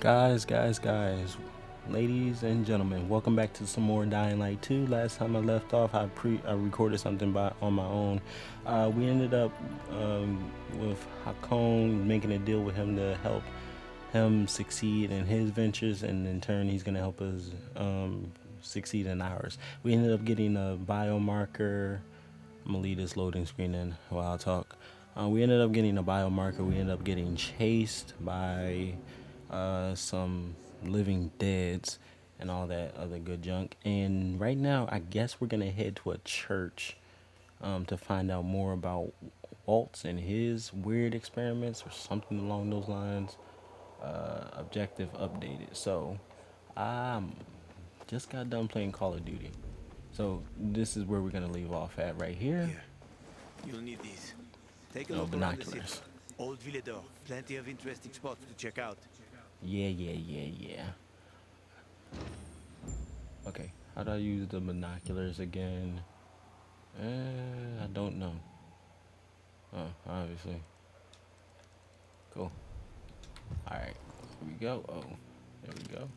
Guys, ladies and gentlemen, welcome back to some more Dying Light 2. Last time I left off, I recorded something on my own. We ended up with Hakon making a deal with him to help him succeed in his ventures, and in turn, he's gonna help us succeed in ours. We ended up getting a biomarker. I'm gonna leave this loading screen in while I talk. We ended up getting a biomarker. We ended up getting chased by some living deads and all that other good junk. And right now, I guess we're gonna head to a church to find out more about Waltz and his weird experiments or something along those lines. Objective updated. So, I just got done playing Call of Duty. So this is where we're gonna leave off at right here. Here, you'll need these. Take a No look around the city. binoculars. Old Villedor, plenty of interesting spots to check out. Yeah. Okay, how do I use the binoculars again? I don't know. Oh, obviously. Cool. Alright, here we go. Oh, there we go.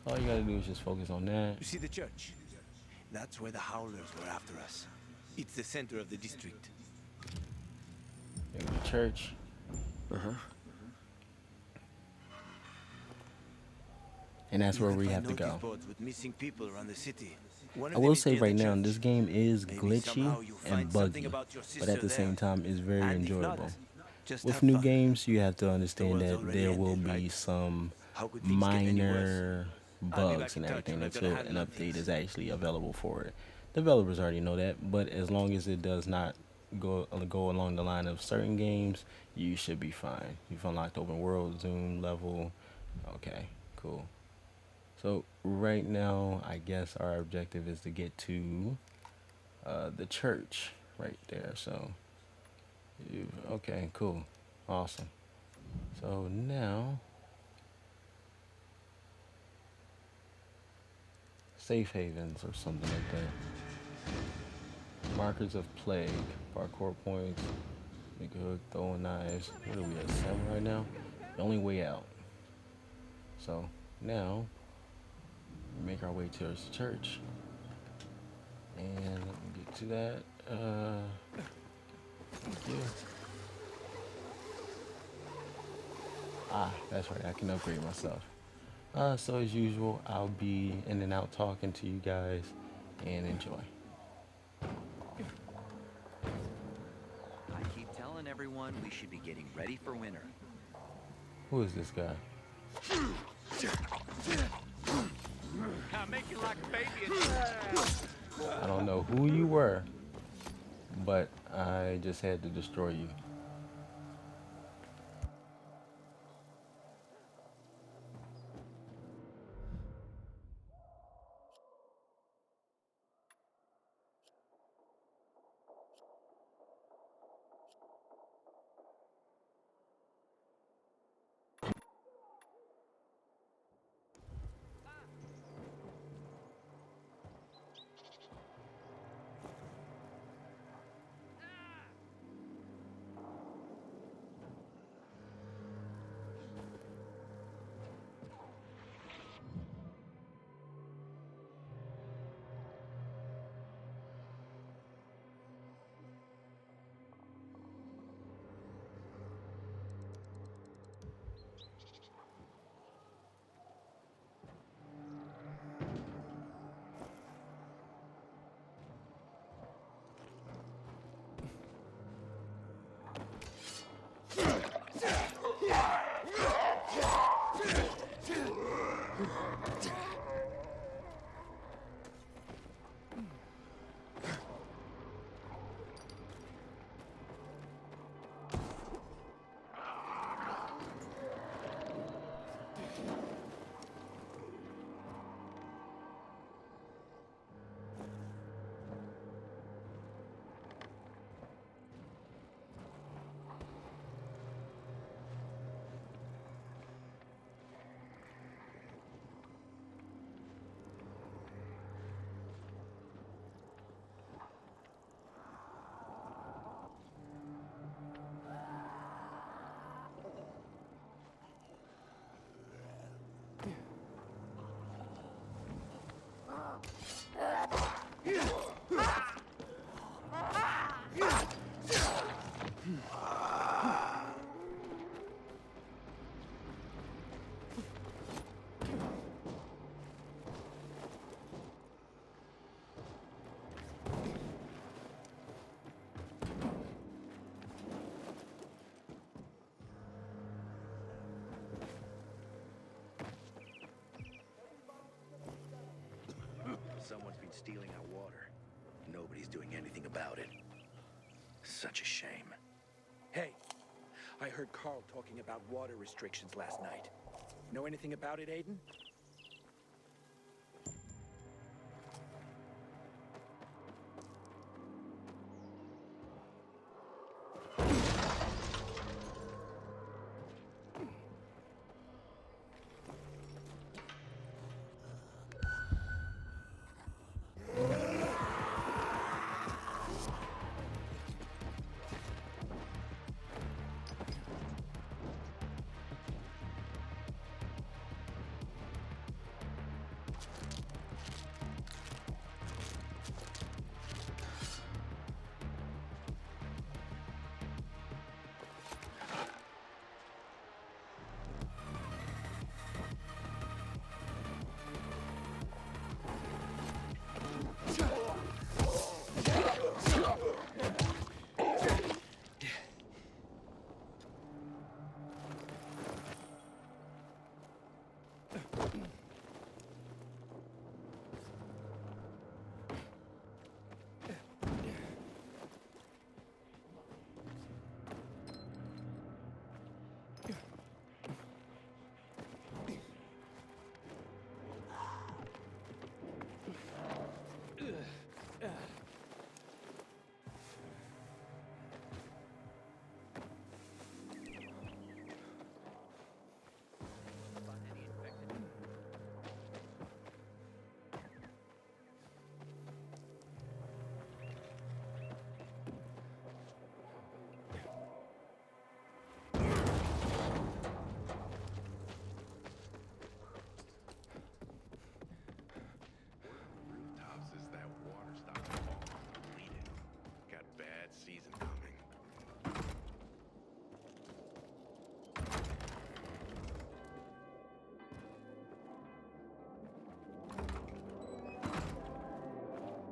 All you gotta do is just focus on that. You see the church? That's where the Howlers were after us. It's the center of the district. There's the church. And that's You where can we find have to notice go. boards with missing people around the city. One I of them will is say near the right now, church. this game is Maybe somehow glitchy you'll and find something buggy, about your but at sister the there. same time, it's very And if not, enjoyable. just With have new fun. games, you have to The understand world's that already there will ended, be right? some How could things get any worse? minor I'll be bugs back in and touch everything when I've got a until an handle on update things. is actually available for it. Developers already know that, but as long as it does not go along the line of certain games, you should be fine. You've unlocked open world, zoom level. Okay, cool. So right now, I guess our objective is to get to the church right there. So, okay, cool, awesome. So now, safe havens or something like that. Markers of plague, parkour points, make a hook, throwing knives. What are we at, 7 right now? The only way out. So now, we make our way towards the church. And let me get to that. Yeah. That's right, I can upgrade myself. So as usual, I'll be in and out talking to you guys and enjoy. I keep telling everyone we should be getting ready for winter. Who is this guy? I'm making like a baby. I don't know who you were, but I just had to destroy you. Someone's been stealing our water. Nobody's doing anything about it. Such a shame. Hey, I heard Carl talking about water restrictions last night. Know anything about it, Aiden? Rooftops is that water stopping all depleted. Got bad season coming.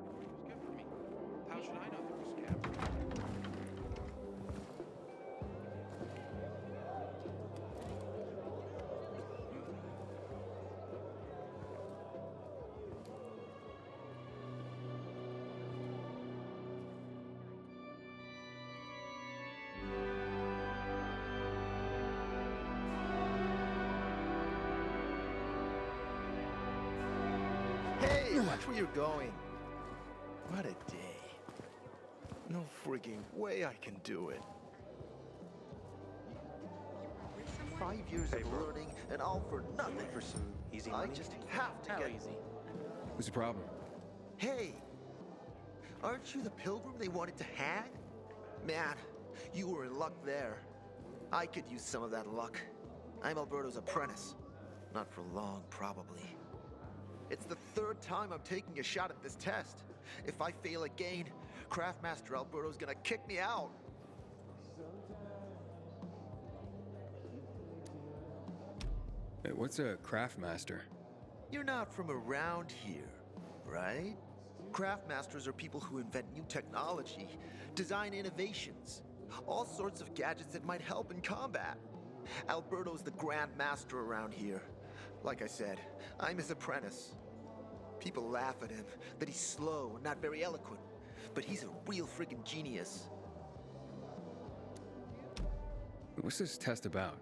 It was good for me. How should I know there was scavengers? Hey, watch where you're going. What a day. No freaking way I can do it. 5 years of learning and all for nothing. For some easy I money? just have to get easy? What's the problem? Hey, aren't you the pilgrim they wanted to hang? Man, you were in luck there. I could use some of that luck. I'm Alberto's apprentice. Not for long, probably. It's the 3rd time I'm taking a shot at this test. If I fail again, Craftmaster Alberto's gonna kick me out. Hey, what's a craft master? You're not from around here, right? Craftmasters are people who invent new technology, design innovations, all sorts of gadgets that might help in combat. Alberto's the Grand Master around here. Like I said, I'm his apprentice. People laugh at him, that he's slow and not very eloquent, but he's a real friggin' genius. What's this test about?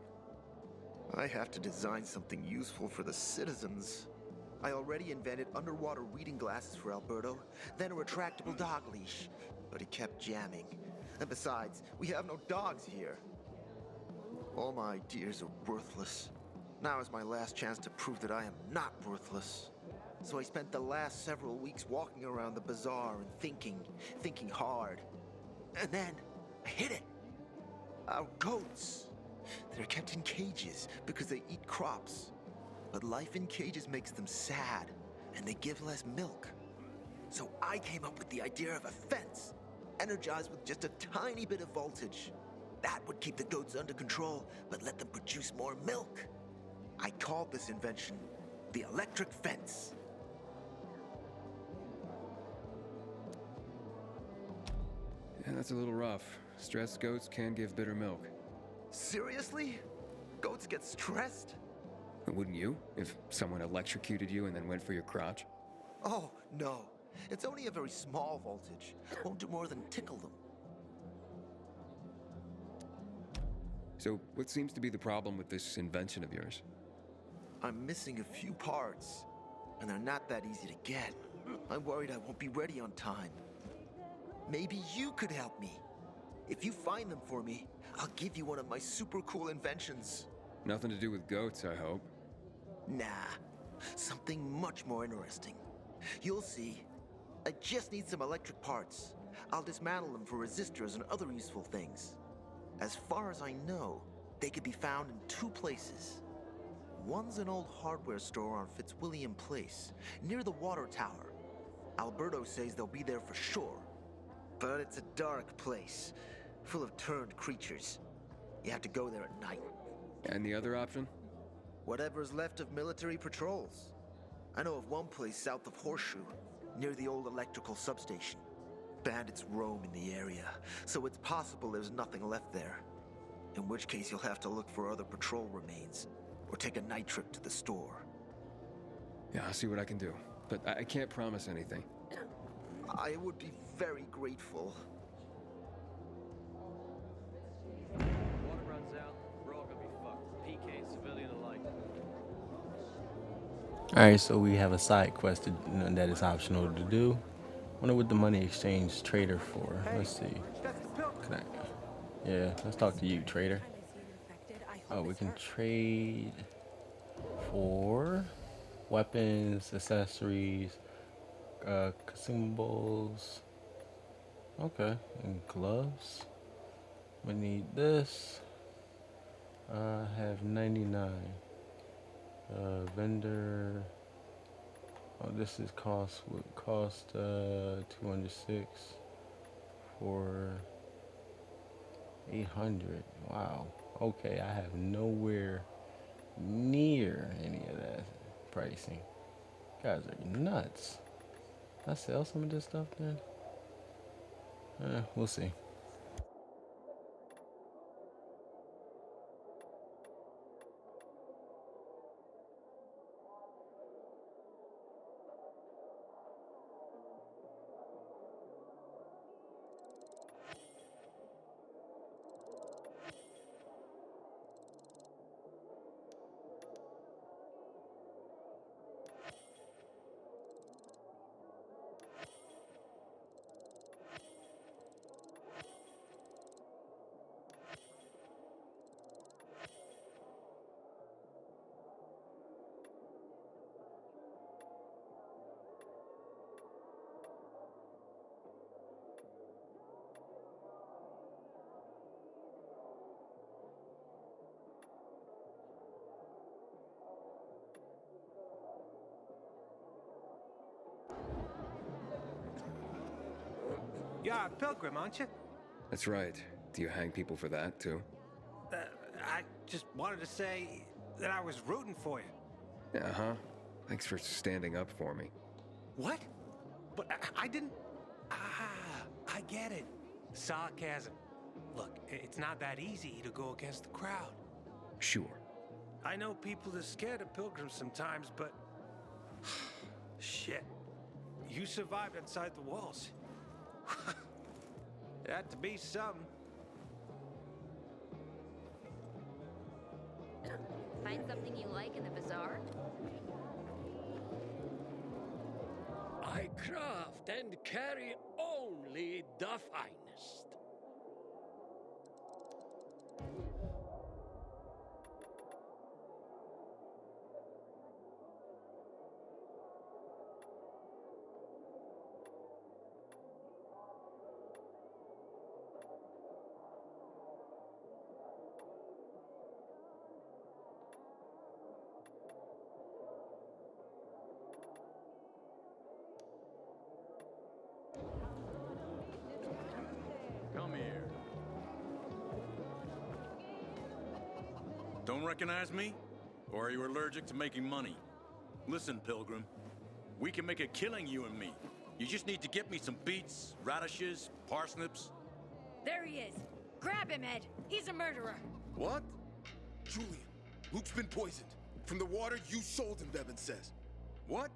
I have to design something useful for the citizens. I already invented underwater reading glasses for Alberto, then a retractable dog leash, but he kept jamming. And besides, we have no dogs here. All my ideas are worthless. Now is my last chance to prove that I am not worthless. So I spent the last several weeks walking around the bazaar and thinking hard. And then I hit it. Our goats. They're kept in cages because they eat crops. But life in cages makes them sad, and they give less milk. So I came up with the idea of a fence, energized with just a tiny bit of voltage. That would keep the goats under control, but let them produce more milk. I called this invention the electric fence. Yeah, that's a little rough. Stressed goats can give bitter milk. Seriously? Goats get stressed? Wouldn't you, if someone electrocuted you and then went for your crotch? Oh, no. It's only a very small voltage. Won't do more than tickle them. So, what seems to be the problem with this invention of yours? I'm missing a few parts, and they're not that easy to get. I'm worried I won't be ready on time. Maybe you could help me. If you find them for me, I'll give you one of my super cool inventions. Nothing to do with goats, I hope. Nah, something much more interesting. You'll see. I just need some electric parts. I'll dismantle them for resistors and other useful things. As far as I know, they could be found in two places. One's an old hardware store on Fitzwilliam Place, near the water tower. Alberto says they'll be there for sure. But it's a dark place, full of turned creatures. You have to go there at night. And the other option? Whatever's left of military patrols. I know of one place south of Horseshoe, near the old electrical substation. Bandits roam in the area, so it's possible there's nothing left there. In which case you'll have to look for other patrol remains, or take a night trip to the store. Yeah, I'll see what I can do. But I can't promise anything. I would be very grateful. Water runs out, we're all gonna be fucked. PK, civilian alike. Alright, so we have a side quest that is optional to do. Wonder what the money exchange trader for. Let's see. Can I? Yeah, let's talk to you, trader. Oh, we can trade for weapons, accessories, consumables. Okay, and gloves. We need this. I have 99. Vendor. Oh, this is would cost 206 for 800. Wow. Okay, I have nowhere near any of that pricing. You guys are nuts. Can I sell some of this stuff then? We'll see. You're a pilgrim, aren't you? That's right. Do you hang people for that, too? I just wanted to say that I was rooting for you. Uh-huh. Thanks for standing up for me. What? But I didn't... Ah, I get it. Sarcasm. Look, it's not that easy to go against the crowd. Sure. I know people are scared of pilgrims sometimes, but... Shit. You survived inside the walls. It had to be something. Find something you like in the bazaar? I craft and carry only the finest. Don't recognize me? Or are you allergic to making money? Listen, Pilgrim. We can make a killing, you and me. You just need to get me some beets, radishes, parsnips. There he is. Grab him, Ed. He's a murderer. What? Julian, Luke's been poisoned. From the water you sold him, Bevan says. What?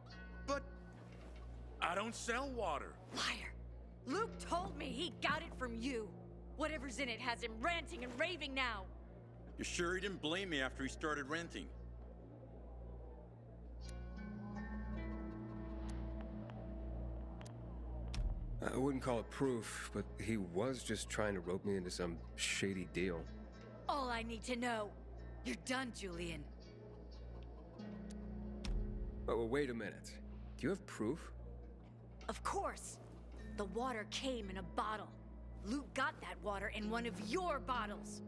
But... I don't sell water. Liar. Luke told me he got it from you. Whatever's in it has him ranting and raving now. You sure he didn't blame me after he started renting? I wouldn't call it proof, but he was just trying to rope me into some shady deal. All I need to know. You're done, Julian. Oh, well, wait a minute. Do you have proof? Of course. The water came in a bottle. Luke got that water in one of your bottles.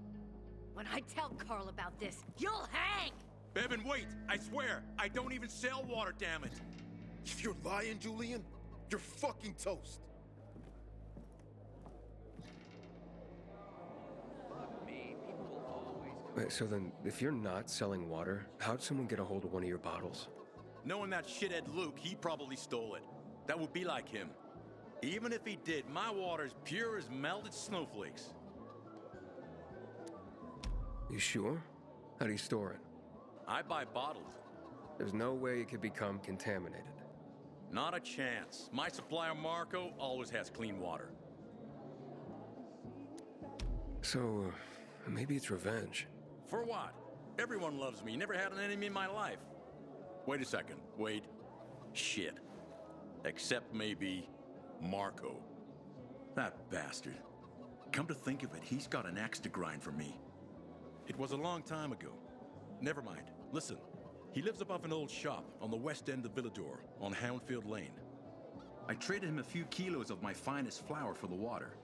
When I tell Carl about this, you'll hang! Bevan, wait! I swear! I don't even sell water, damn it! If you're lying, Julian, you're fucking toast. Wait, so then, if you're not selling water, how'd someone get a hold of one of your bottles? Knowing that shithead Luke, he probably stole it. That would be like him. Even if he did, my water's pure as melted snowflakes. You sure? How do you store it? I buy bottled. There's no way it could become contaminated. Not a chance. My supplier, Marco, always has clean water. So, maybe it's revenge. For what? Everyone loves me. Never had an enemy in my life. Wait a second. Wait. Shit. Except maybe Marco. That bastard. Come to think of it, he's got an axe to grind for me. It was a long time ago. Never mind. Listen. He lives above an old shop on the west end of Villador, on Houndfield Lane. I traded him a few kilos of my finest flour for the water.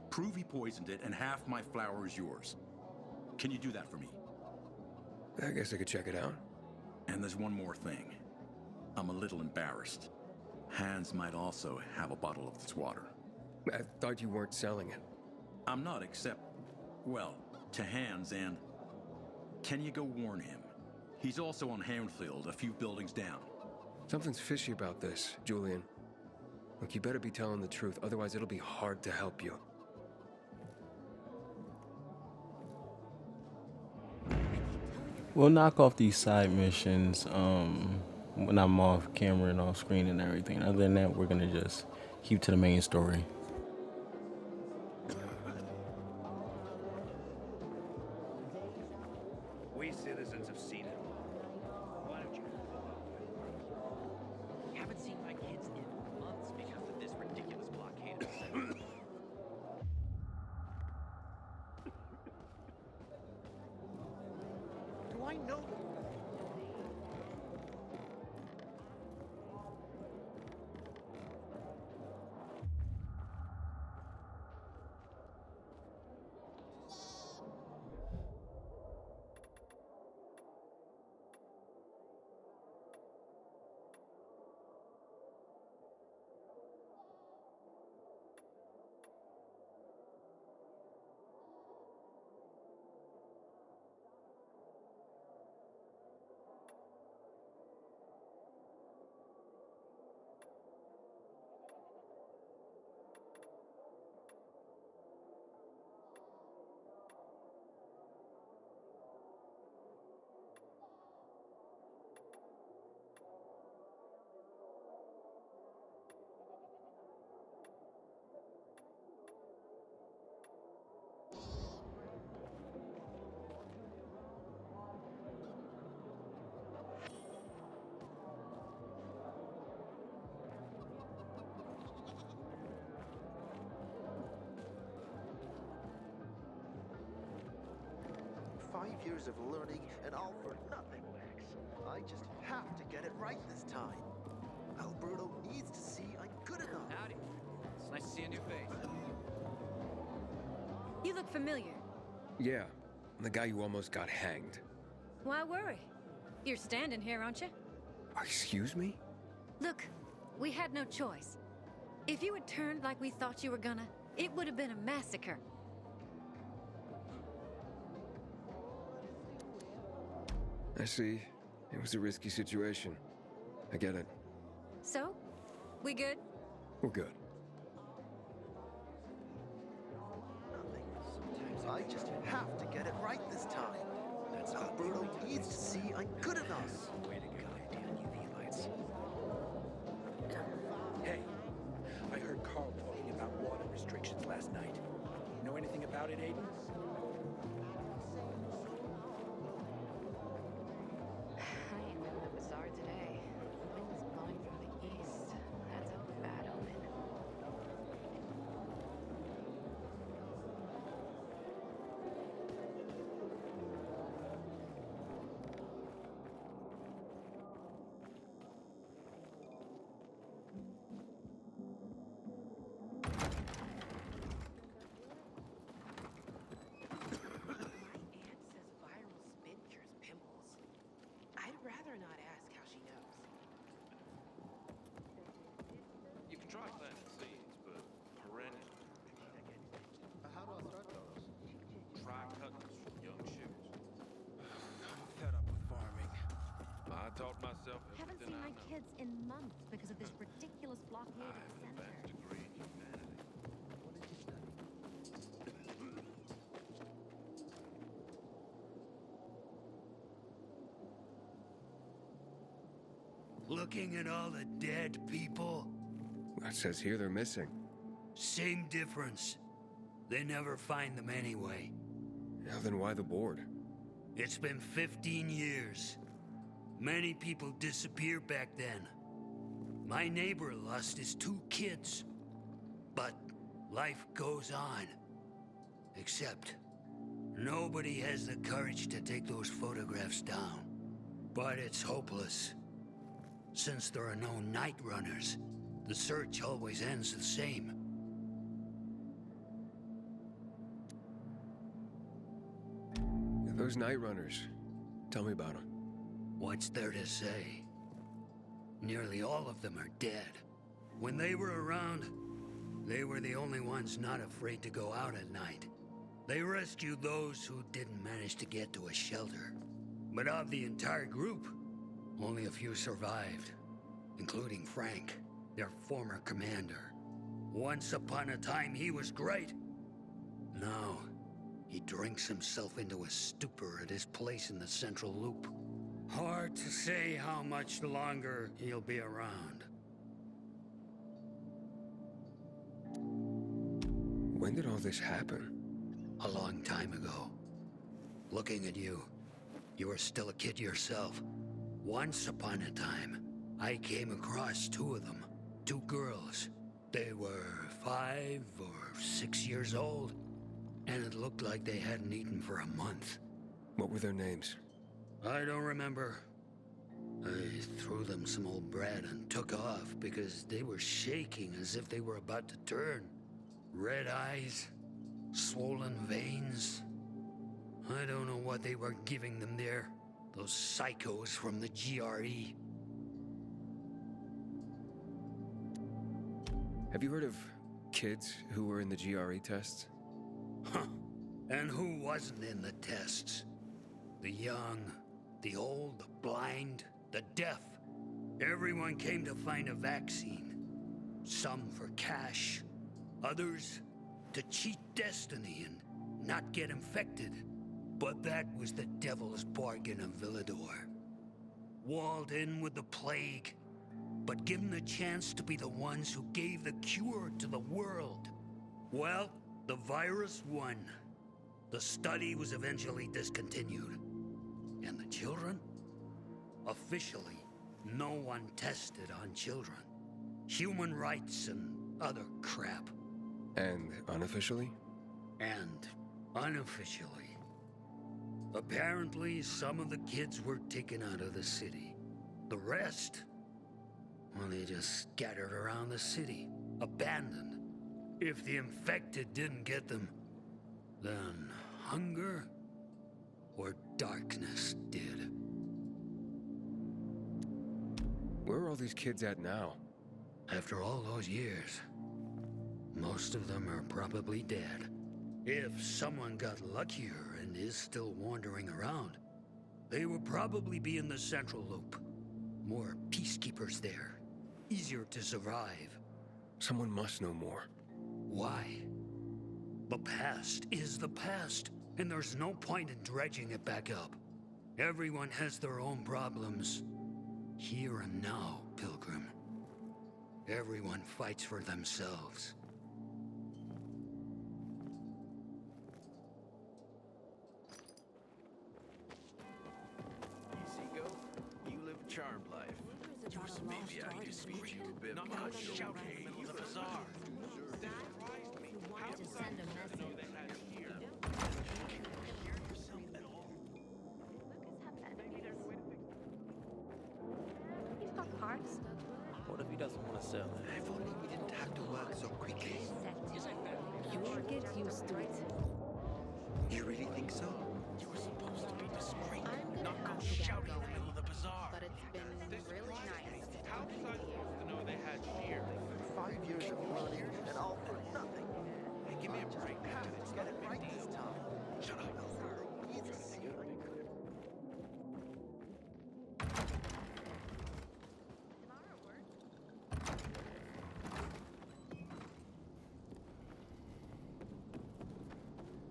Prove he poisoned it, and half my flour is yours. Can you do that for me? I guess I could check it out. And there's one more thing. I'm a little embarrassed. Hans might also have a bottle of this water. I thought you weren't selling it. I'm not, except, well, to Hans, and... Can you go warn him? He's also on Houndfield, a few buildings down. Something's fishy about this, Julian. Look, you better be telling the truth, otherwise it'll be hard to help you. We'll knock off these side missions when I'm off camera and off screen and everything. Other than that, we're gonna just keep to the main story. We citizens have seen it. Why don't you pull up? Haven't seen my kids in months because of this ridiculous blockade of the center. Do I know? Years of learning and all for nothing, Max. I just have to get it right this time. Alberto needs to see I'm good enough. Howdy. It's nice to see a new face. You look familiar. Yeah, the guy who almost got hanged. Why worry? You're standing here, aren't you? Excuse me? Look, we had no choice. If you had turned like we thought you were gonna, it would have been a massacre. I see. It was a risky situation. I get it. So? We good? We're good. I just have to get it right this time. Alberto needs to see I'm good enough. Hey, I heard Carl talking about water restrictions last night. Know anything about it, Aiden? I am in the bazaar today. The wind is blowing from the east. That's a bad omen. I'd rather not ask how she knows. You can try planting seeds, but perennial. How do I start those? Try cutting from young shoots. I'm fed up with farming. I taught myself Haven't everything seen I my know. kids in months because of this ridiculous blockade at the center. Advanced degree in humanity. Looking at all the dead people, It says here they're missing. same difference. They never find them anyway. Now then why the board? It's been 15 years. Many people disappeared back then. My neighbor lost his 2 kids. But life goes on. Except, nobody has the courage to take those photographs down. But it's hopeless. Since there are no night runners, the search always ends the same. Those night runners. Tell me about them. What's there to say? Nearly all of them are dead. When they were around, they were the only ones not afraid to go out at night. They rescued those who didn't manage to get to a shelter. But of the entire group, only a few survived, including Frank, their former commander. Once upon a time, he was great. Now, he drinks himself into a stupor at his place in the Central Loop. Hard to say how much longer he'll be around. When did all this happen? A long time ago. Looking at you, you were still a kid yourself. Once upon a time, I came across 2 of them. 2 girls. They were 5 or 6 years old, and it looked like they hadn't eaten for a month. What were their names? I don't remember. I threw them some old bread and took off because they were shaking as if they were about to turn. Red eyes, swollen veins. I don't know what they were giving them there. Those psychos from the GRE. Have you heard of kids who were in the GRE tests? Huh. And who wasn't in the tests? The young, the old, the blind, the deaf. Everyone came to find a vaccine. Some for cash, others to cheat destiny and not get infected. But that was the devil's bargain of Villador. Walled in with the plague, but given the chance to be the ones who gave the cure to the world. Well, the virus won. The study was eventually discontinued. And the children? Officially, no one tested on children. Human rights and other crap. And unofficially? And unofficially. Apparently, some of the kids were taken out of the city. The rest, well, they just scattered around the city, abandoned. If the infected didn't get them, then hunger or darkness did. Where are all these kids at now? After all those years, most of them are probably dead. If someone got luckier and is still wandering around, They will probably be in the Central Loop. More peacekeepers there. Easier to survive. Someone must know more. Why? The past is the past, and there's no point in dredging it back up. Everyone has their own problems. Here and now, Pilgrim. Everyone fights for themselves. You see, Go? You live a charmed life. Just maybe I can speak you a bit Not much. much shouting in the middle of the bazaar. Want to send a message. He's got cards. What if he doesn't want to sell it? If only we didn't have to work so quickly. You'll get used to it. You really think so? You were supposed to be discreet, I'm not gonna go have to get shouting in the going, middle of the bazaar. but it's been really nice. How was I supposed to know they had shear? 5 years of learning and all for nothing. Hey, give me a break. Have to get it right this time. Shut up.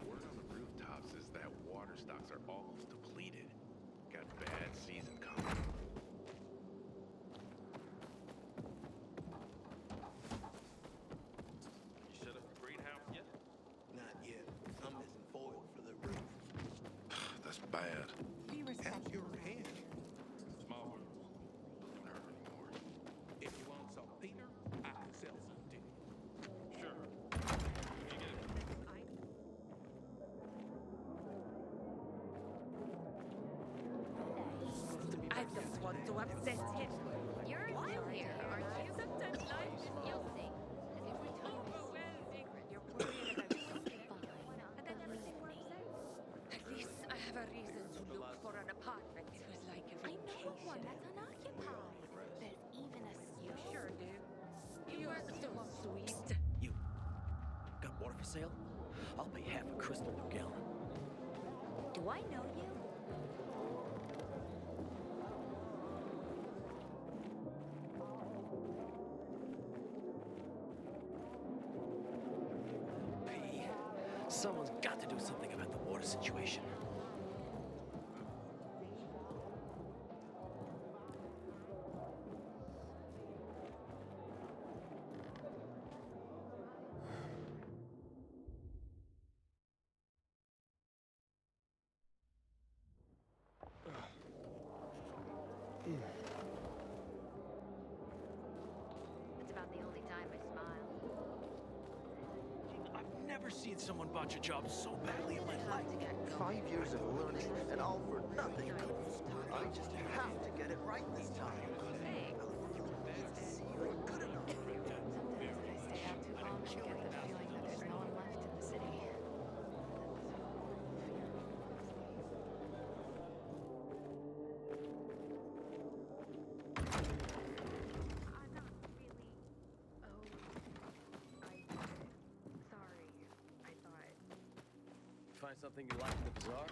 Word on the rooftops is that water stocks are almost depleted. Got bad season coming. You set up the greenhouse yet? Not yet. I'm missing foil for the roof. That's bad. How's your hand? Small world. Don't hurt anymore. If you want some theater, I can sell some to you. Sure. You get it. I don't want to upset him. You're new here, aren't you? Sometimes life is You'll see. overwhelming. You're worried about something fine, and then everything works out. At least I have a reason to look for an apartment. It was like a vacation. I know one that's unoccupied. There's even a You sure do. You are so sweet. You got water for sale? I'll pay half a crystal per gallon. Do I know you? P. Someone's got to do something about the water situation. It's about the only time I smile. I've never seen someone botch a job so badly in my life. 5 years of learning and all for nothing. I just have to get it right this time. You're good enough. Sometimes I stay out too long and get the feeling that there's no one left in the city. Sorry. I thought. Find something you like in the bazaar?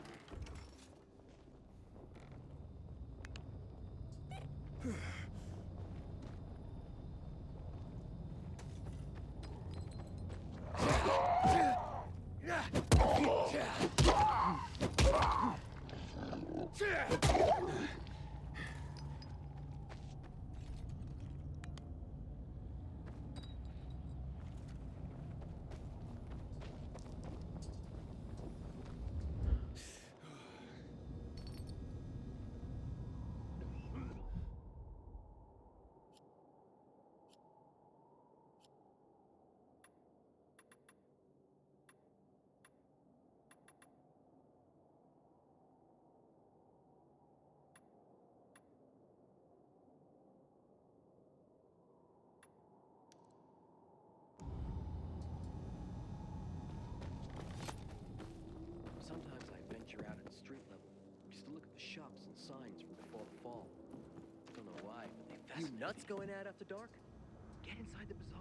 Sometimes I venture out at street level just to look at the shops and signs from before the fall. Don't know why, but they fascinate me. You nuts going out after dark? Get inside the bazaar.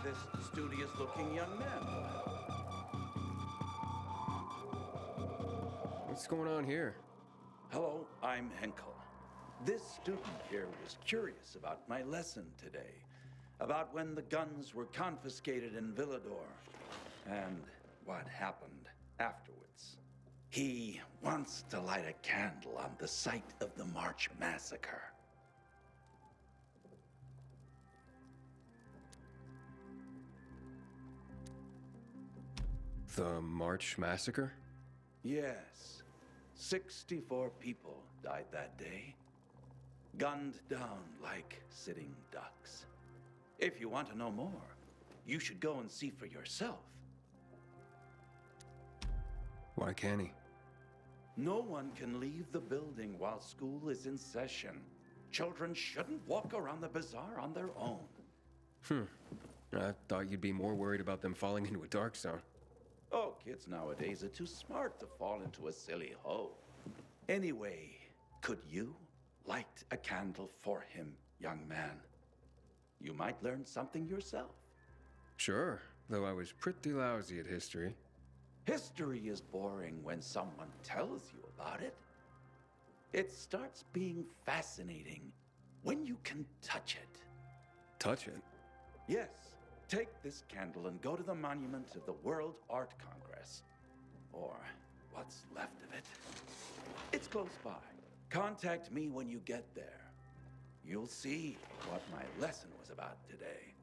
this studious-looking young man will help. What's going on here? Hello, I'm Henkel. This student here was curious about my lesson today. about when the guns were confiscated in Villador and what happened afterwards. He wants to light a candle on the site of the March Massacre. The March Massacre? Yes. 64 people died that day. Gunned down like sitting ducks. If you want to know more, you should go and see for yourself. Why can't he? No one can leave the building while school is in session. Children shouldn't walk around the bazaar on their own. I thought you'd be more worried about them falling into a dark zone. Oh, kids nowadays are too smart to fall into a silly hole. Anyway, could you light a candle for him, young man? You might learn something yourself. Sure, though I was pretty lousy at history. History is boring when someone tells you about it. It starts being fascinating when you can touch it. Touch it? Yes. Take this candle and go to the monument of the World Art Congress. Or what's left of it. It's close by. Contact me when you get there. You'll see what my lesson was about today.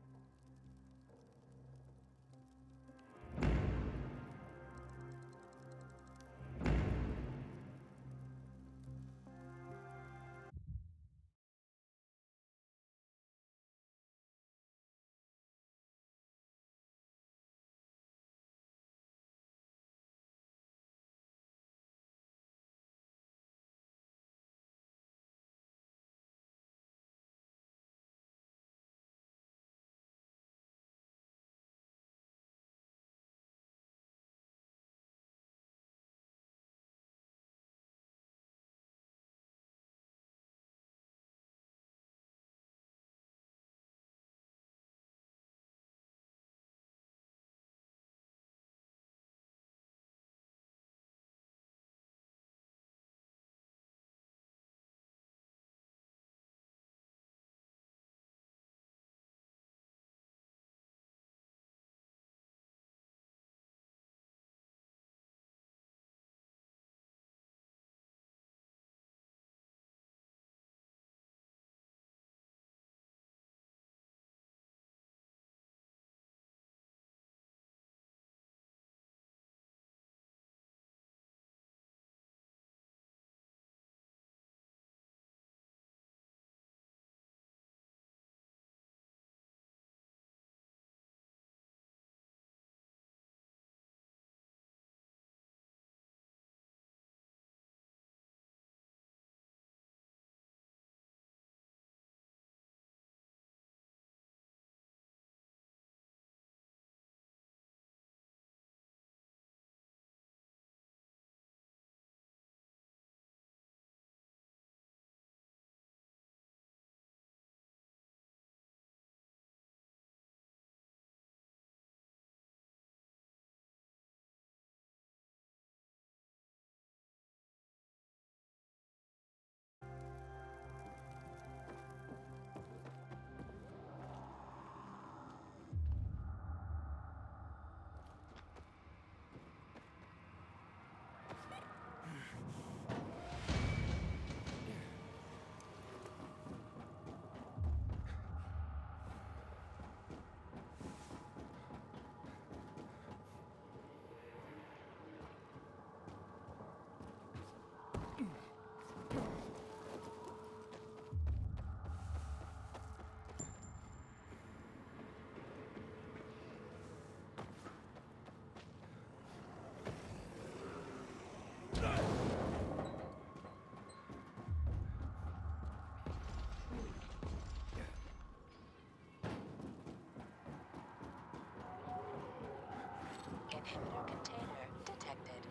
Inhibitor container detected.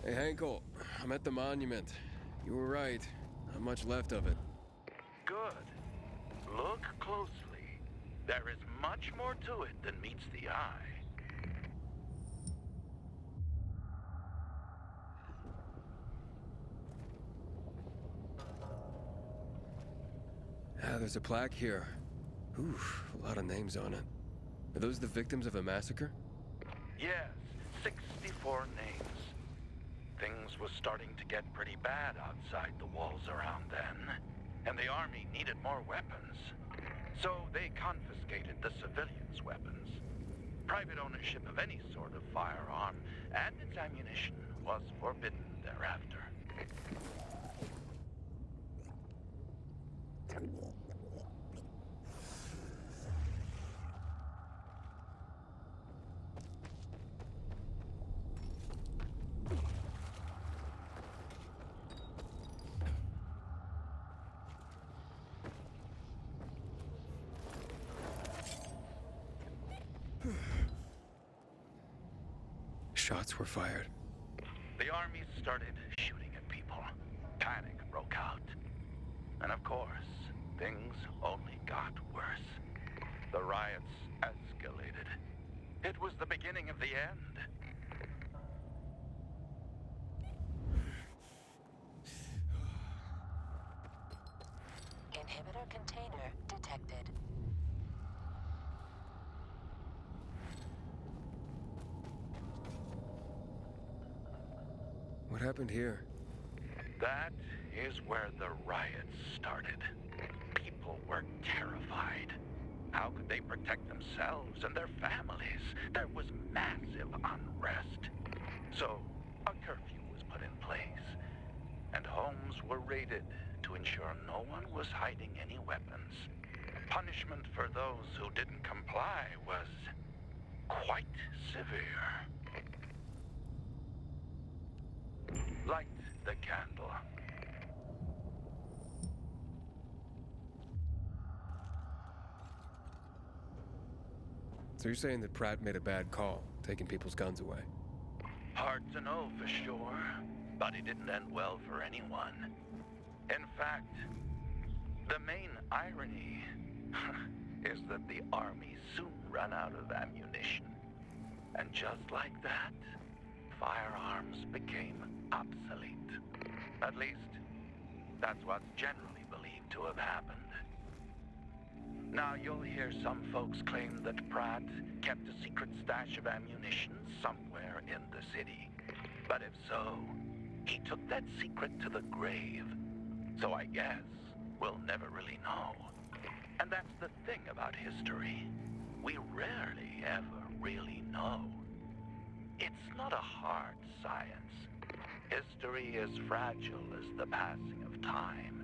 Hey, Hankel, I'm at the monument. You were right. Not much left of it. Good. Look closely. There is much more to it than meets the eye. Ah, there's a plaque here. Oof, a lot of names on it. Are those the victims of a massacre? Yes, 64 names. Things was starting to get pretty bad outside the walls around then, and the army needed more weapons. So they confiscated the civilians' weapons. Private ownership of any sort of firearm and its ammunition was forbidden thereafter. Shots were fired. The army started shooting at people. Panic broke out. And of course, things only got worse. The riots escalated. It was the beginning of the end. Inhibitor container detected. What happened here? That is where the riots started. People were terrified. How could they protect themselves and their families? There was massive unrest. So, a curfew was put in place, and homes were raided to ensure no one was hiding any weapons. Punishment for those who didn't comply was quite severe. Light the candle. So you're saying that Pratt made a bad call, taking people's guns away? Hard to know for sure, but it didn't end well for anyone. In fact, the main irony is that the army soon ran out of ammunition. And just like that, firearms became obsolete. At least, that's what's generally believed to have happened. Now, you'll hear some folks claim that Pratt kept a secret stash of ammunition somewhere in the city. But if so, he took that secret to the grave. So I guess we'll never really know. And that's the thing about history. We rarely ever really know. It's not a hard science. History is fragile as the passing of time.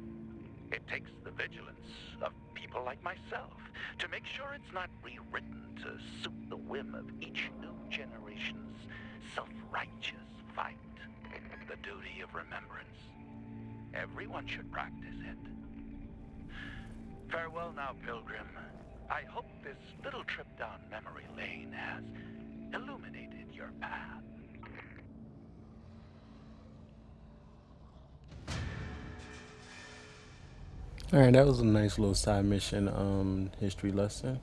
It takes the vigilance of people like myself to make sure it's not rewritten to suit the whim of each new generation's self-righteous fight. The duty of remembrance. Everyone should practice it. Farewell now, Pilgrim. I hope this little trip down memory lane has illuminated your path. Alright, that was a nice little side mission history lesson.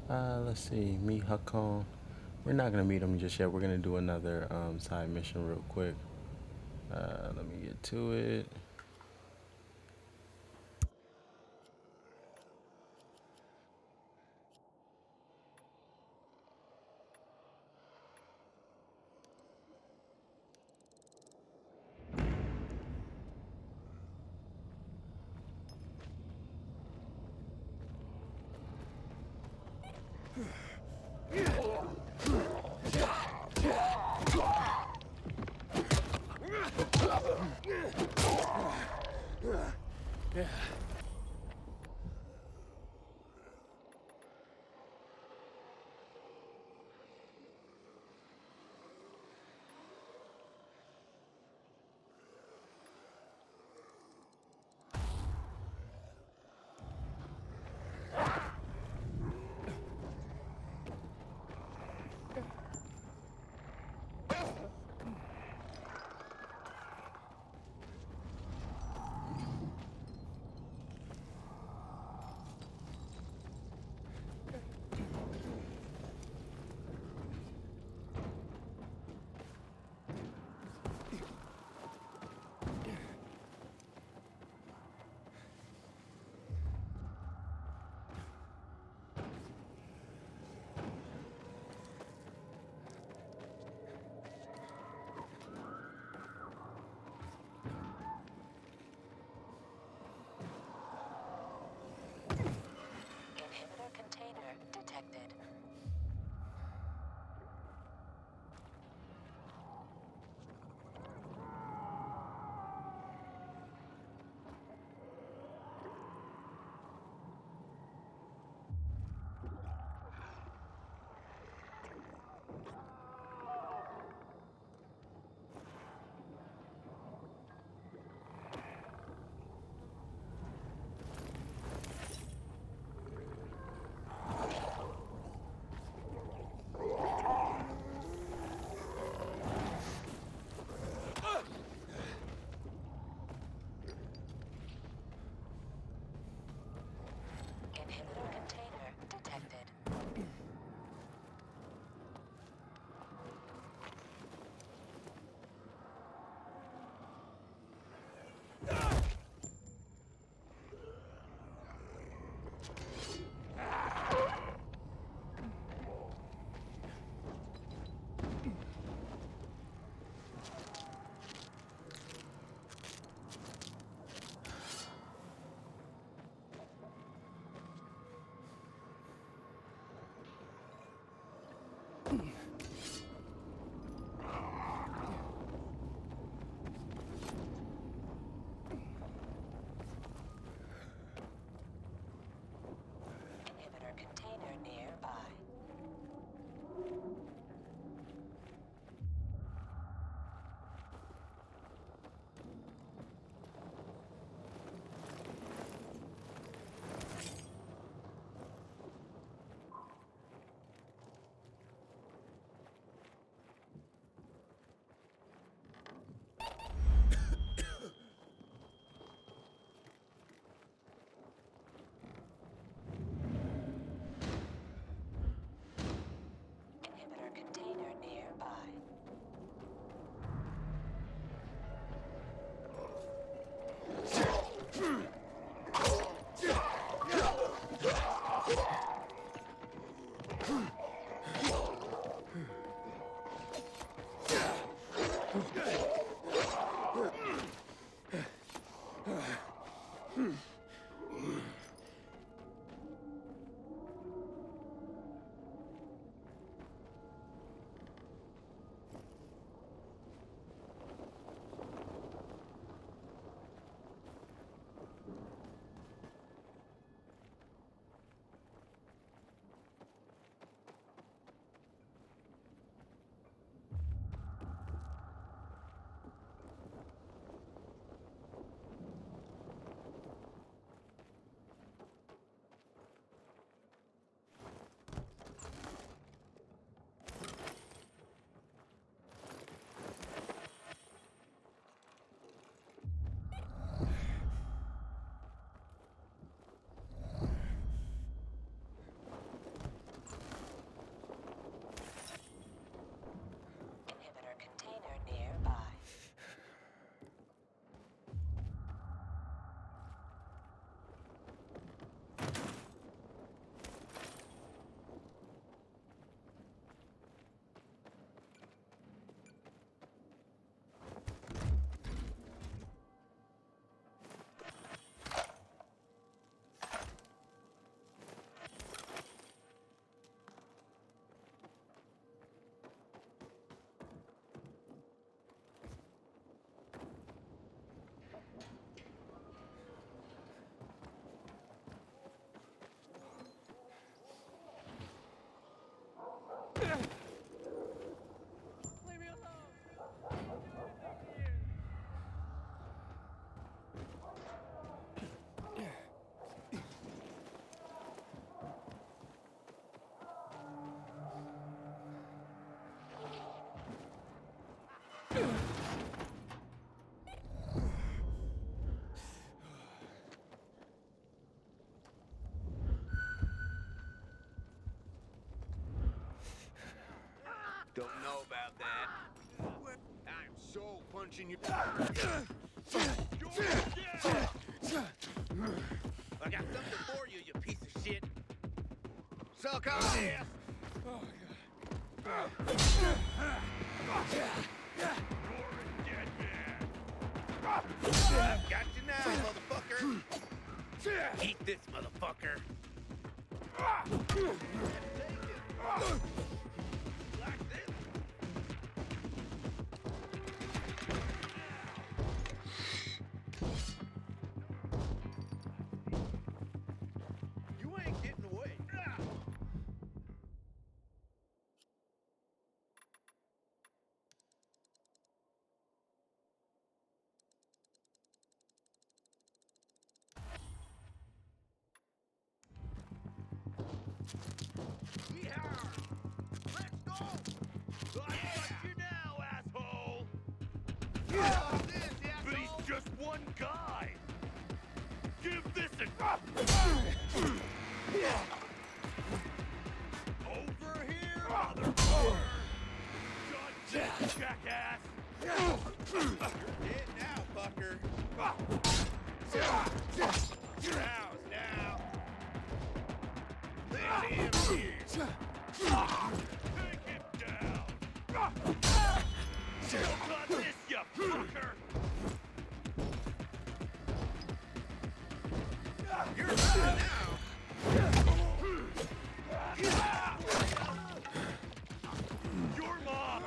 Let's see, meet Hakon. We're not gonna meet him just yet. We're gonna do another side mission real quick. Let me get to it. Don't know about that. I'm so punching you. I got something for you, you piece of shit. Suck on this. Got you now, motherfucker. Eat this, motherfucker. Like this. You ain't getting away. But he's just one guy. Give this a over here, motherfucker! Jackass! You're dead now, fucker. Your house now. Let him here. Take him down. Got this, you fucker. You're right now. Your mom.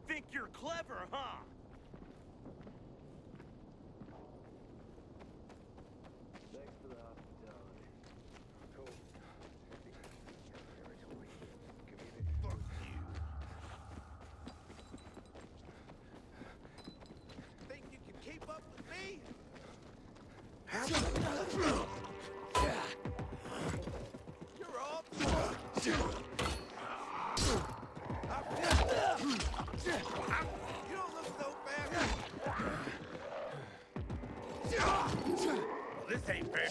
Think you're clever, huh? Thanks for the hospitality. Cool. Fuck you. Think you can keep up with me? You're all you don't look so bad. Well, this ain't fair.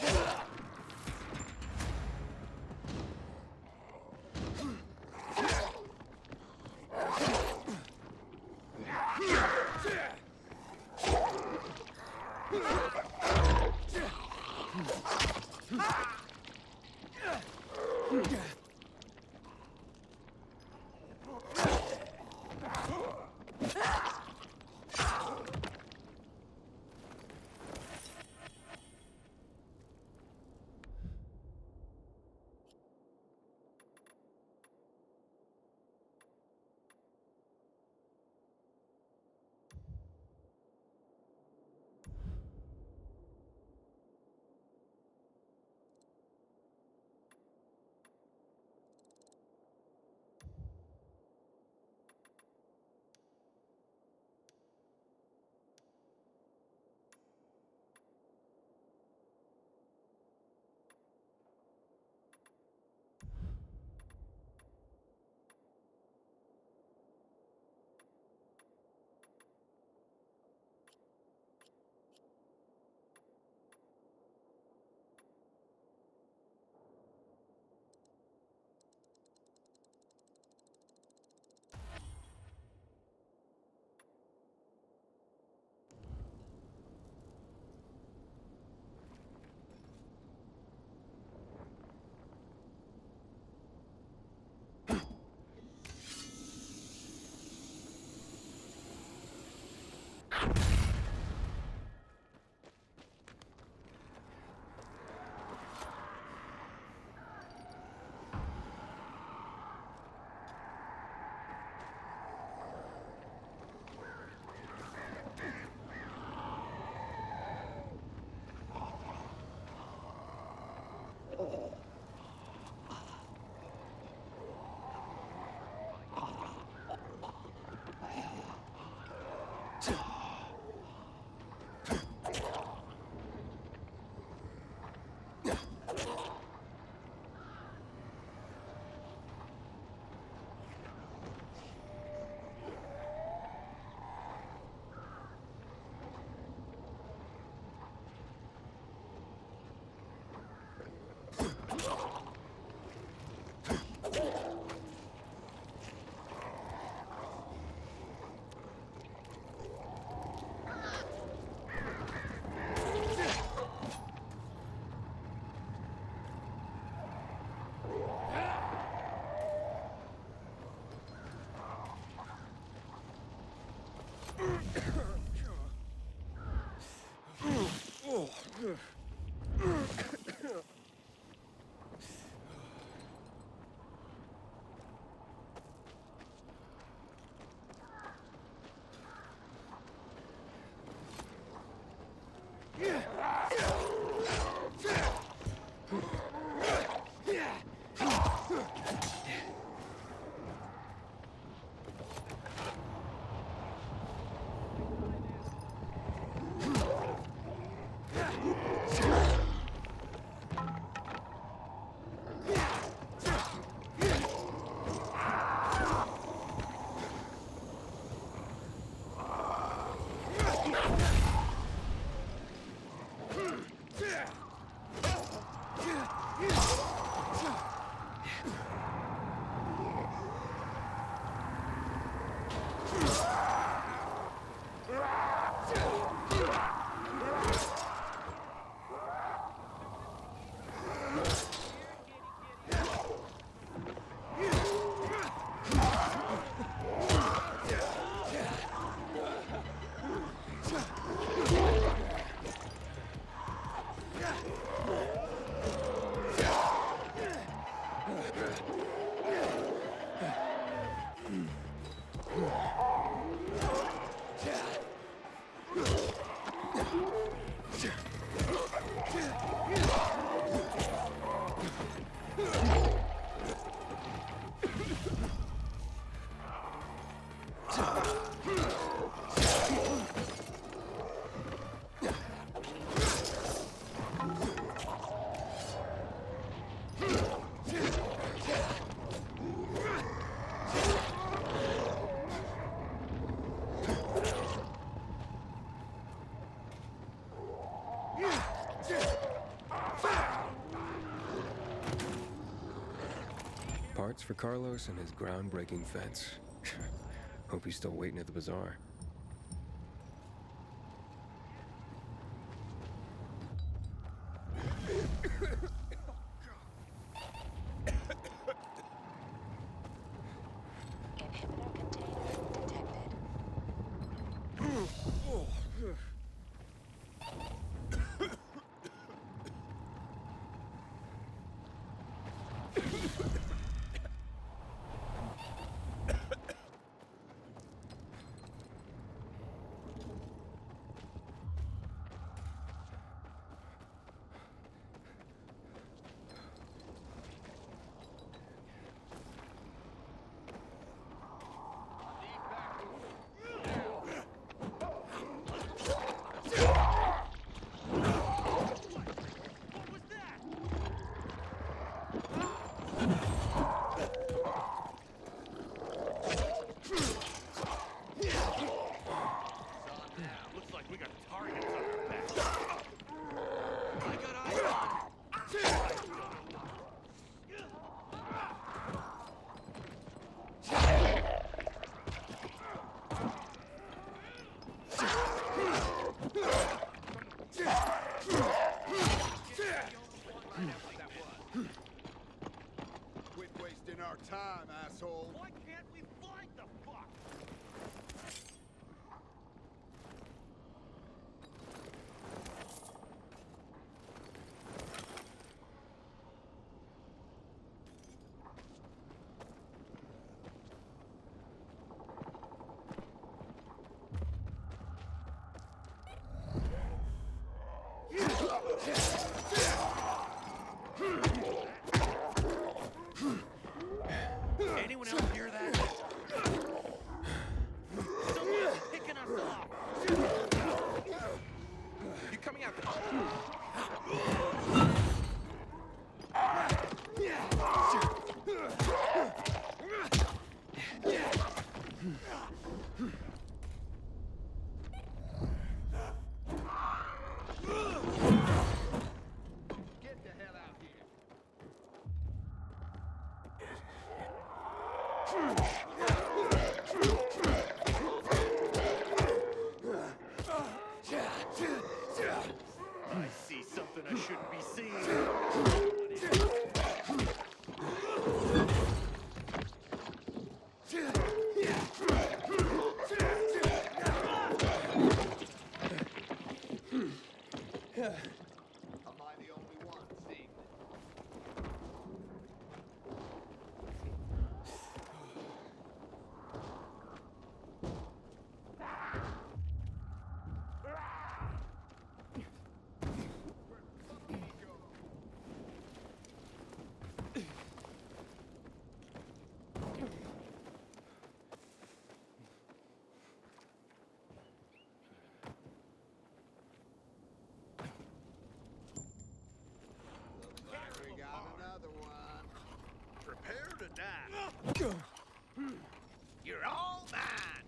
Parts for Carlos and his groundbreaking fence. Hope he's still waiting at the bazaar. Looks like we got targets on our back. I got eyes on. Quit wasting our time, asshole. Why can't we fight the fuck? Anyone else hear that? Someone's picking us off. You coming out? Get the hell out here. I see something I shouldn't be seeing. Am I the only one seeing this? We got another one. Prepare to die. You're all mine.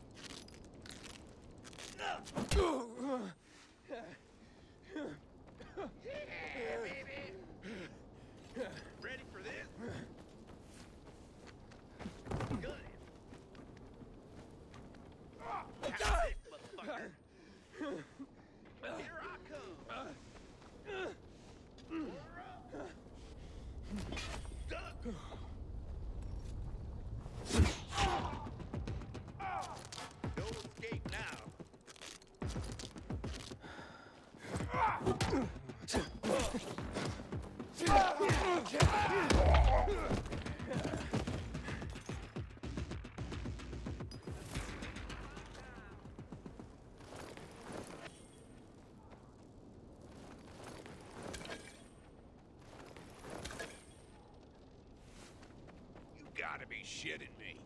Yeah, baby. Ready for this? Good. Got it, motherfucker. Here I come. Duck. No escape now. You gotta be shitting me.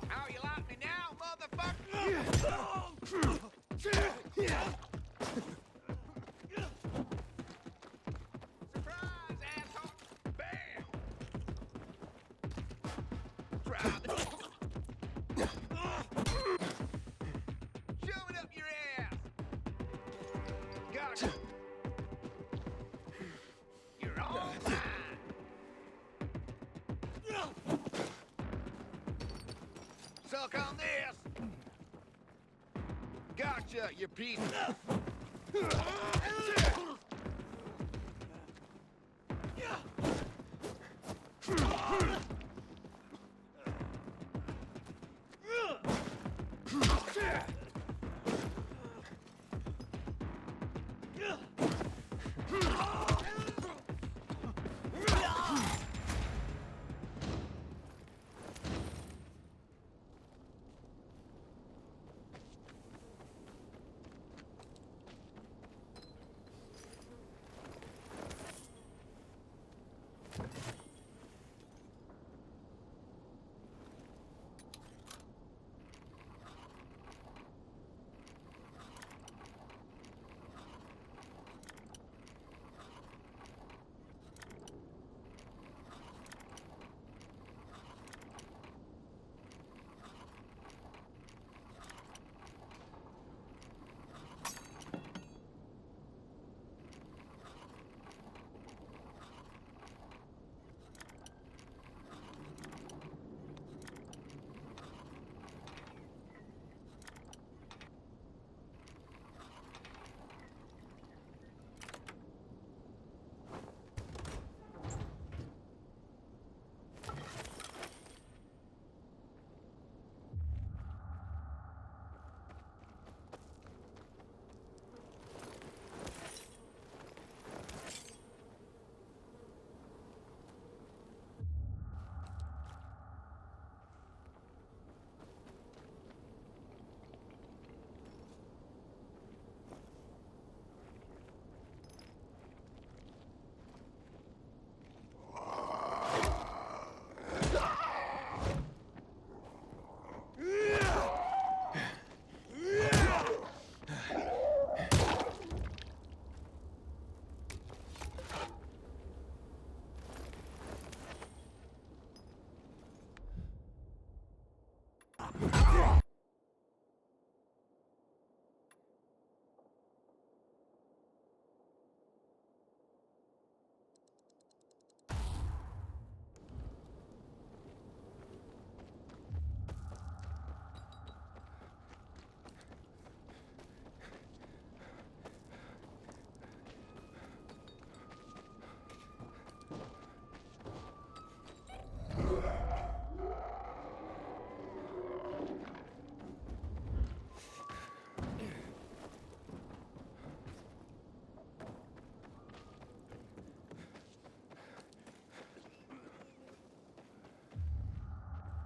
How you like me now, motherfucker? Surprise, asshole! Bam! Try the... Shove it up your ass! Gotcha! You're all mine! Suck on this! Gotcha, you piece of...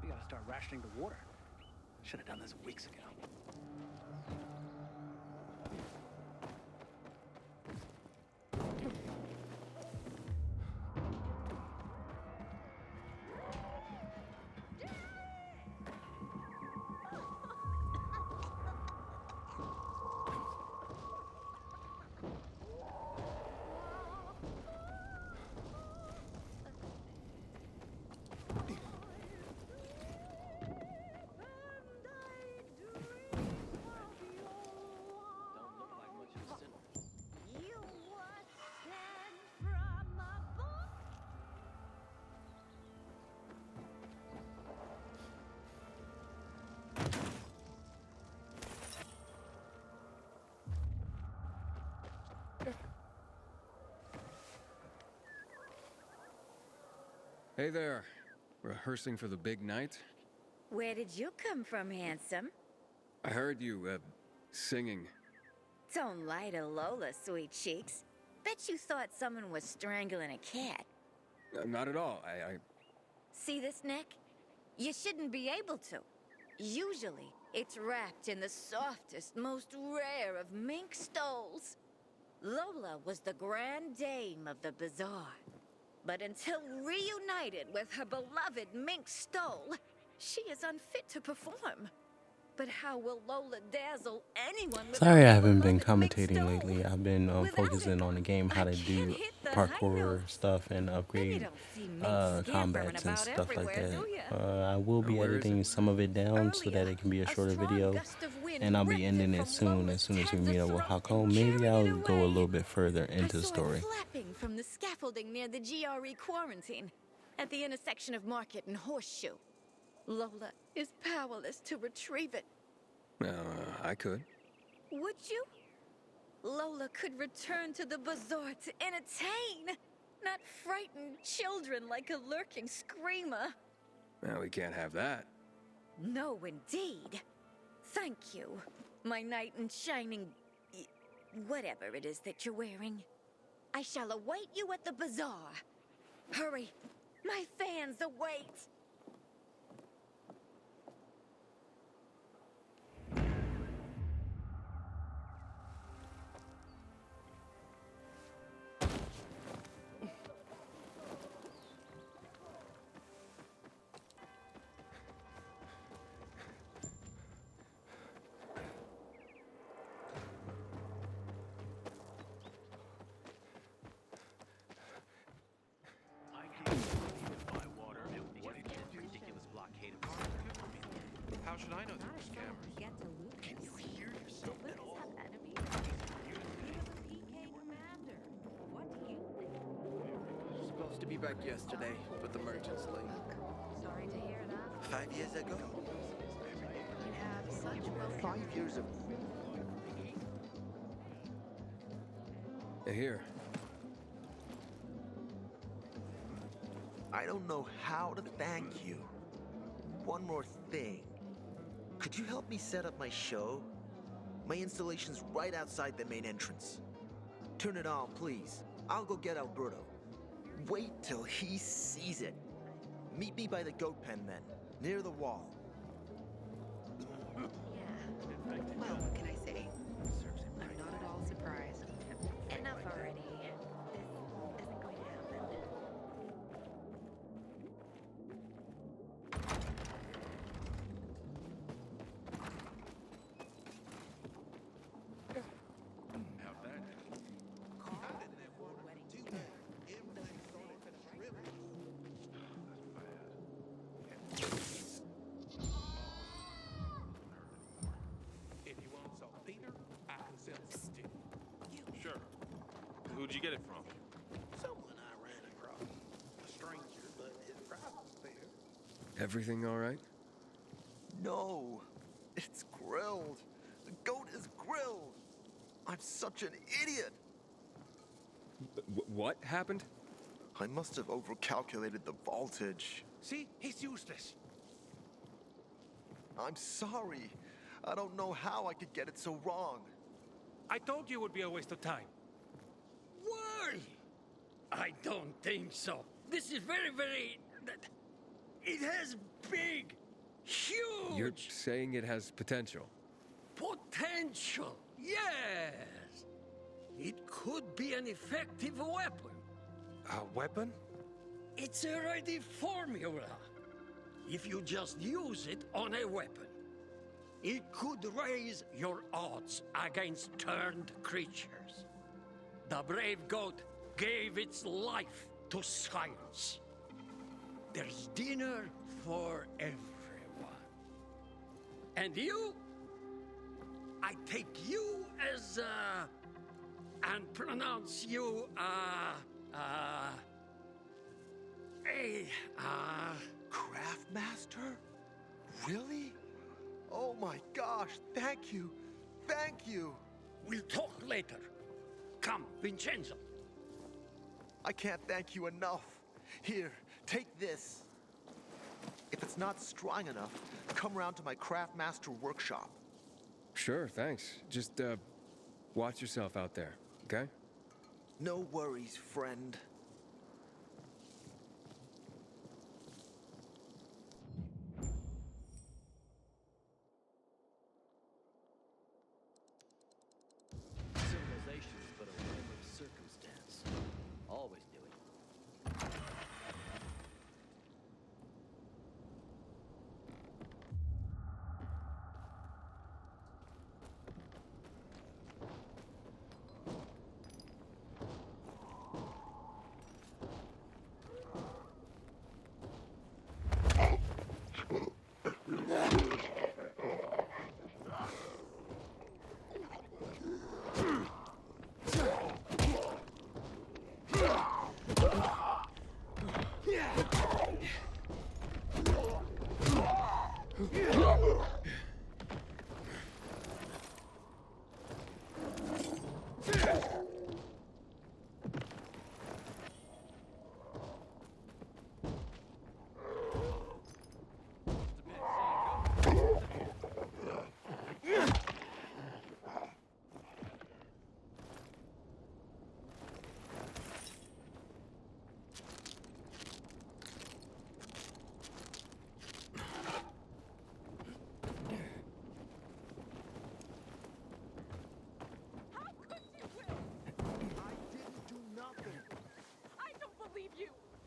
We gotta start rationing the water. Should have done this weeks ago. Hey there. Rehearsing for the big night? Where did you come from, handsome? I heard you, singing. Don't lie to Lola, sweet cheeks. Bet you thought someone was strangling a cat. Not at all. I... See this neck? You shouldn't be able to. Usually, it's wrapped in the softest, most rare of mink stoles. Lola was the grand dame of the bazaar. But until reunited with her beloved mink stole, she is unfit to perform. But how will Lola dazzle anyone with Sorry her I haven't been beloved mink commentating stole? lately. I've been focusing on the game, how to do parkour stuff and upgrade combats and stuff like that. I will be editing some of it down so that it can be a shorter video. And I'll be ending it soon, as soon as we meet up with Hakon. Maybe I'll go a little bit further into the story. Flapping from the scaffolding near the GRE quarantine, at the intersection of Market and Horseshoe. Lola is powerless to retrieve it. I could. Would you? Lola could return to the bazaar to entertain, not frighten children like a lurking screamer. Well, we can't have that. No, indeed. Thank you, my knight in shining... whatever it is that you're wearing. I shall await you at the bazaar. Hurry, my fans await. How should I know there were scammers? Can you hear yourself at all? Supposed to be back yesterday, but the merchant's late. Sorry to hear that. 5 years ago. You have such 5 years of... Here. I don't know how to thank you. One more thing. Could you help me set up my show? My installation's right outside the main entrance. Turn it on, please. I'll go get Alberto. Wait till he sees it. Meet me by the goat pen then, near the wall. Well, what can I say? I'm not at all surprised. Enough already. This isn't going to happen. How'd that happen? Everything all right? No, it's grilled. The goat is grilled. I'm such an idiot. What happened? I must have overcalculated the voltage. See? He's useless. I'm sorry. I don't know how I could get it so wrong. I told you it would be a waste of time. Why? I don't think so. This is very... It has big, huge... You're saying it has potential? Potential, yes. It could be an effective weapon. A weapon? It's a ready formula. If you just use it on a weapon, it could raise your odds against turned creatures. The brave goat gave its life to science. There's dinner for everyone. And you? I take you as, and pronounce you, Craftmaster? Really? Oh my gosh, thank you. Thank you. We'll talk later. Come, Vincenzo. I can't thank you enough. Here, take this. If it's not strong enough, come round to my Craftmaster workshop. Sure, thanks. Just, watch yourself out there, okay? No worries, friend. Civilization is but a web of circumstance. Always do it.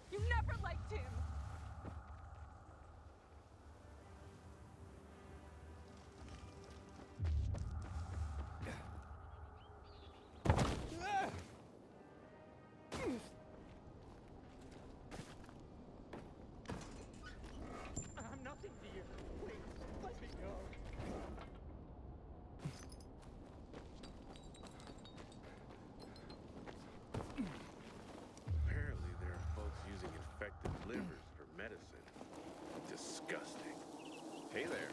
You never liked him! I'm nothing to you. Please, let me go. Apparently, there are folks using infected livers for medicine. Disgusting. Hey there.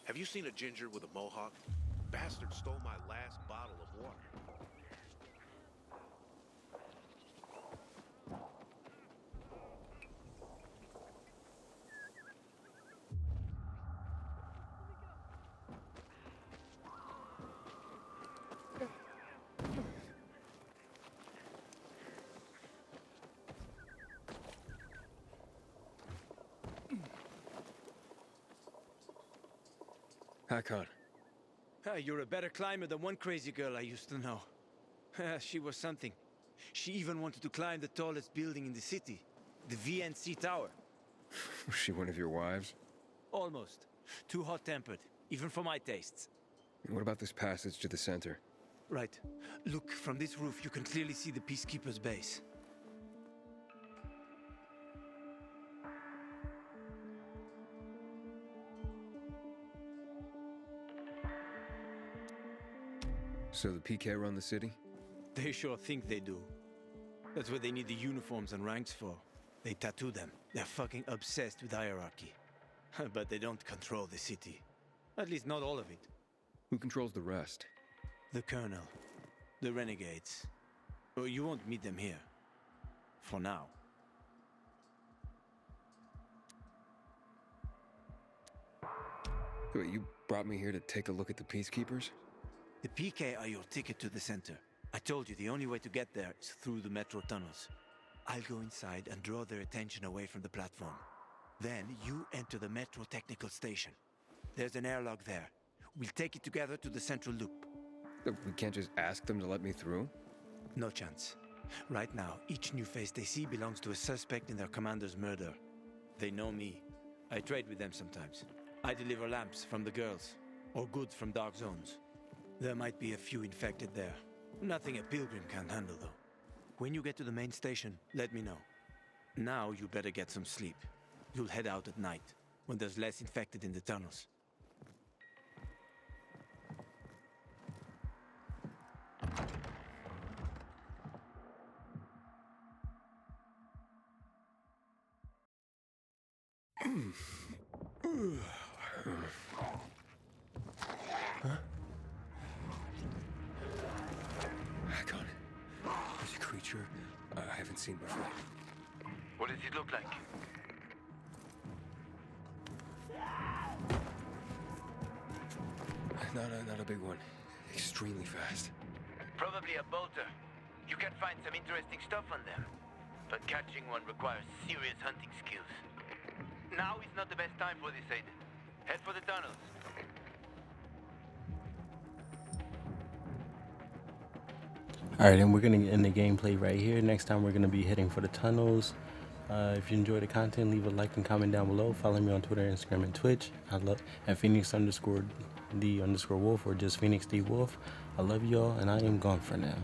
Have you seen a ginger with a mohawk? Bastard stole my last bottle of water. Hakon. You're a better climber than one crazy girl I used to know. She was something. She even wanted to climb the tallest building in the city, the VNC Tower. Was she one of your wives? Almost. Too hot-tempered, even for my tastes. And what about this passage to the center? Right. Look, from this roof, you can clearly see the Peacekeeper's base. So the PK run the city? They sure think they do. That's what they need the uniforms and ranks for. They tattoo them. They're fucking obsessed with hierarchy. But they don't control the city. At least not all of it. Who controls the rest? The Colonel. The Renegades. Oh, you won't meet them here. For now. Wait, you brought me here to take a look at the Peacekeepers? The PK are your ticket to the center. I told you the only way to get there is through the metro tunnels. I'll go inside and draw their attention away from the platform. Then you enter the metro technical station. There's an airlock there. We'll take it together to the central loop. We can't just ask them to let me through? No chance. Right now, each new face they see belongs to a suspect in their commander's murder. They know me. I trade with them sometimes. I deliver lamps from the girls, or goods from dark zones. There might be a few infected there. Nothing a pilgrim can't handle, though. When you get to the main station, let me know. Now you better get some sleep. You'll head out at night, when there's less infected in the tunnels. Hakon, there's a creature I haven't seen before. What does it look like? Not a big one. Extremely fast. Probably a bolter. You can find some interesting stuff on them. But catching one requires serious hunting skills. Now is not the best time for this, Aiden. Head for the tunnels. Alright, and we're going to end the gameplay right here. Next time we're going to be heading for the tunnels. If you enjoy the content, leave a like and comment down below. Follow me on Twitter, Instagram, and Twitch. I love at Phoenix_D_Wolf or just Phoenix D Wolf. I love y'all, and I am gone for now.